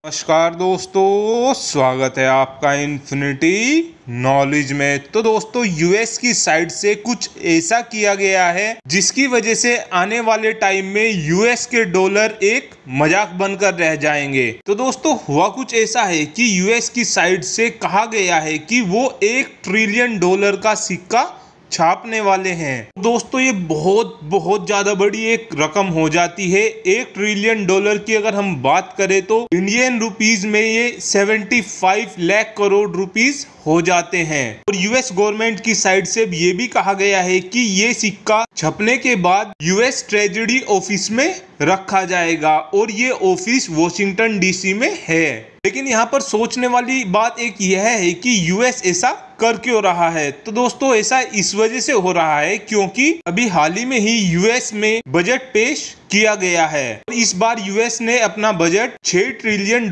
नमस्कार दोस्तों, स्वागत है आपका इन्फिनिटी नॉलेज में। तो दोस्तों, यूएस की साइड से कुछ ऐसा किया गया है जिसकी वजह से आने वाले टाइम में यूएस के डॉलर एक मजाक बनकर रह जाएंगे। तो दोस्तों, हुआ कुछ ऐसा है कि यूएस की साइड से कहा गया है कि वो $1 ट्रिलियन का सिक्का छापने वाले हैं। दोस्तों, ये बहुत ज्यादा बड़ी एक रकम हो जाती है। $1 ट्रिलियन की अगर हम बात करें तो इंडियन रुपीज में ये 75 लाख करोड़ रुपीस हो जाते हैं। और यूएस गवर्नमेंट की साइड से ये भी कहा गया है कि ये सिक्का छपने के बाद यूएस ट्रेजरी ऑफिस में रखा जाएगा और ये ऑफिस वॉशिंगटन डीसी में है। लेकिन यहाँ पर सोचने वाली बात एक यह है कि यूएस ऐसा कर क्यों रहा है। तो दोस्तों, ऐसा इस वजह से हो रहा है क्योंकि अभी हाल ही में ही यूएस में बजट पेश किया गया है। इस बार यूएस ने अपना बजट $6 ट्रिलियन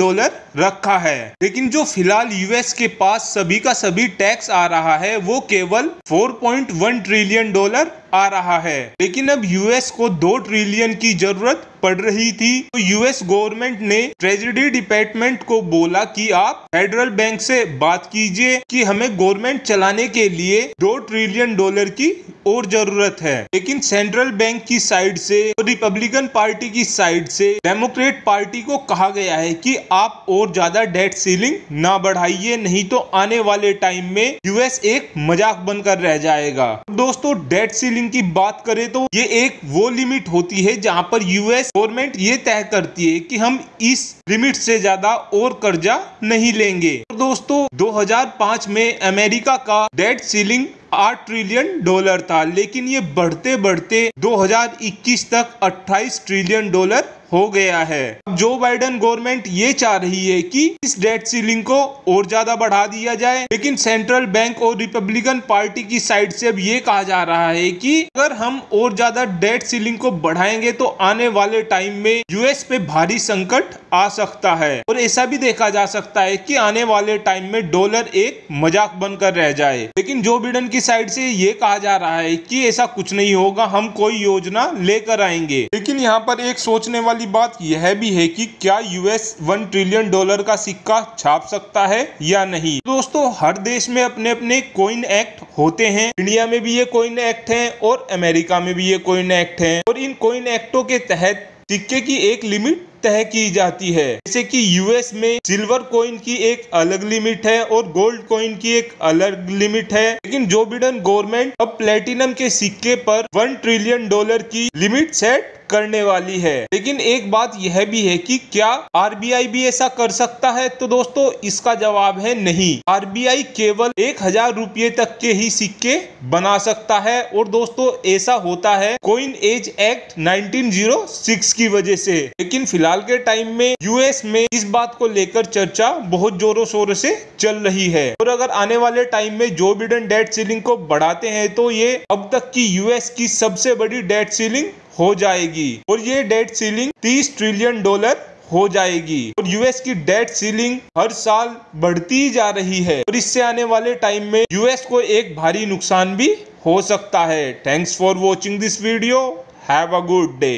रखा है। लेकिन जो फिलहाल यूएस के पास सभी का सभी टैक्स आ रहा है वो केवल $4.1 ट्रिलियन आ रहा है। लेकिन अब यूएस को 2 ट्रिलियन की जरूरत पड़ रही थी। तो यूएस गवर्नमेंट ने ट्रेजरी डिपार्टमेंट को बोला कि आप फेडरल बैंक से बात कीजिए कि हमें गवर्नमेंट चलाने के लिए $2 ट्रिलियन की और जरूरत है। लेकिन सेंट्रल बैंक की साइड से और रिपब्लिकन पार्टी की साइड से डेमोक्रेट पार्टी को कहा गया है कि आप और ज्यादा डेट सीलिंग ना बढ़ाइए, नहीं तो आने वाले टाइम में यूएस एक मजाक बनकर रह जाएगा। दोस्तों, डेट सीलिंग की बात करें तो ये एक वो लिमिट होती है जहां पर यूएस गवर्नमेंट ये तय करती है कि हम इस लिमिट से ज्यादा और कर्जा नहीं लेंगे। तो दोस्तों, 2005 में अमेरिका का डेट सीलिंग $8 ट्रिलियन था, लेकिन ये बढ़ते बढ़ते 2021 तक $28 ट्रिलियन हो गया है। जो बाइडेन गवर्नमेंट ये चाह रही है कि इस डेट सीलिंग को और ज्यादा बढ़ा दिया जाए, लेकिन सेंट्रल बैंक और रिपब्लिकन पार्टी की साइड से अब ये कहा जा रहा है कि अगर हम और ज्यादा डेट सीलिंग को बढ़ाएंगे तो आने वाले टाइम में यूएस पे भारी संकट आ सकता है। और ऐसा भी देखा जा सकता है कि आने वाले टाइम में डॉलर एक मजाक बनकर रह जाए। लेकिन जो बाइडेन की साइड से ये कहा जा रहा है कि ऐसा कुछ नहीं होगा, हम कोई योजना लेकर आएंगे। लेकिन यहाँ पर एक सोचने वाली बात यह भी है कि क्या यूएस $1 ट्रिलियन का सिक्का छाप सकता है या नहीं। दोस्तों, हर देश में अपने अपने कॉइन एक्ट होते हैं। इंडिया में भी ये कॉइन एक्ट है और अमेरिका में भी ये कॉइन एक्ट है। और इन कॉइन एक्टों के तहत सिक्के की एक लिमिट तय की जाती है। जैसे कि यूएस में सिल्वर कॉइन की एक अलग लिमिट है और गोल्ड कॉइन की एक अलग लिमिट है। लेकिन जो बाइडेन गवर्नमेंट अब प्लेटिनम के सिक्के पर $1 ट्रिलियन की लिमिट सेट करने वाली है। लेकिन एक बात यह भी है कि क्या आरबीआई भी ऐसा कर सकता है। तो दोस्तों, इसका जवाब है नहीं। आरबीआई केवल 1000 रुपये तक के ही सिक्के बना सकता है। और दोस्तों, ऐसा होता है कॉइन एज एक्ट 1906 की वजह से। लेकिन फिलहाल के टाइम में यूएस में इस बात को लेकर चर्चा बहुत जोरों शोरों से चल रही है। और अगर आने वाले टाइम में जो बाइडेन डेट सीलिंग को बढ़ाते हैं तो ये अब तक की यूएस की सबसे बड़ी डेट सीलिंग हो जाएगी। और ये डेट सीलिंग $30 ट्रिलियन हो जाएगी। और यूएस की डेट सीलिंग हर साल बढ़ती जा रही है। और इससे आने वाले टाइम में यूएस को एक भारी नुकसान भी हो सकता है। Thanks for watching this video. Have a good day.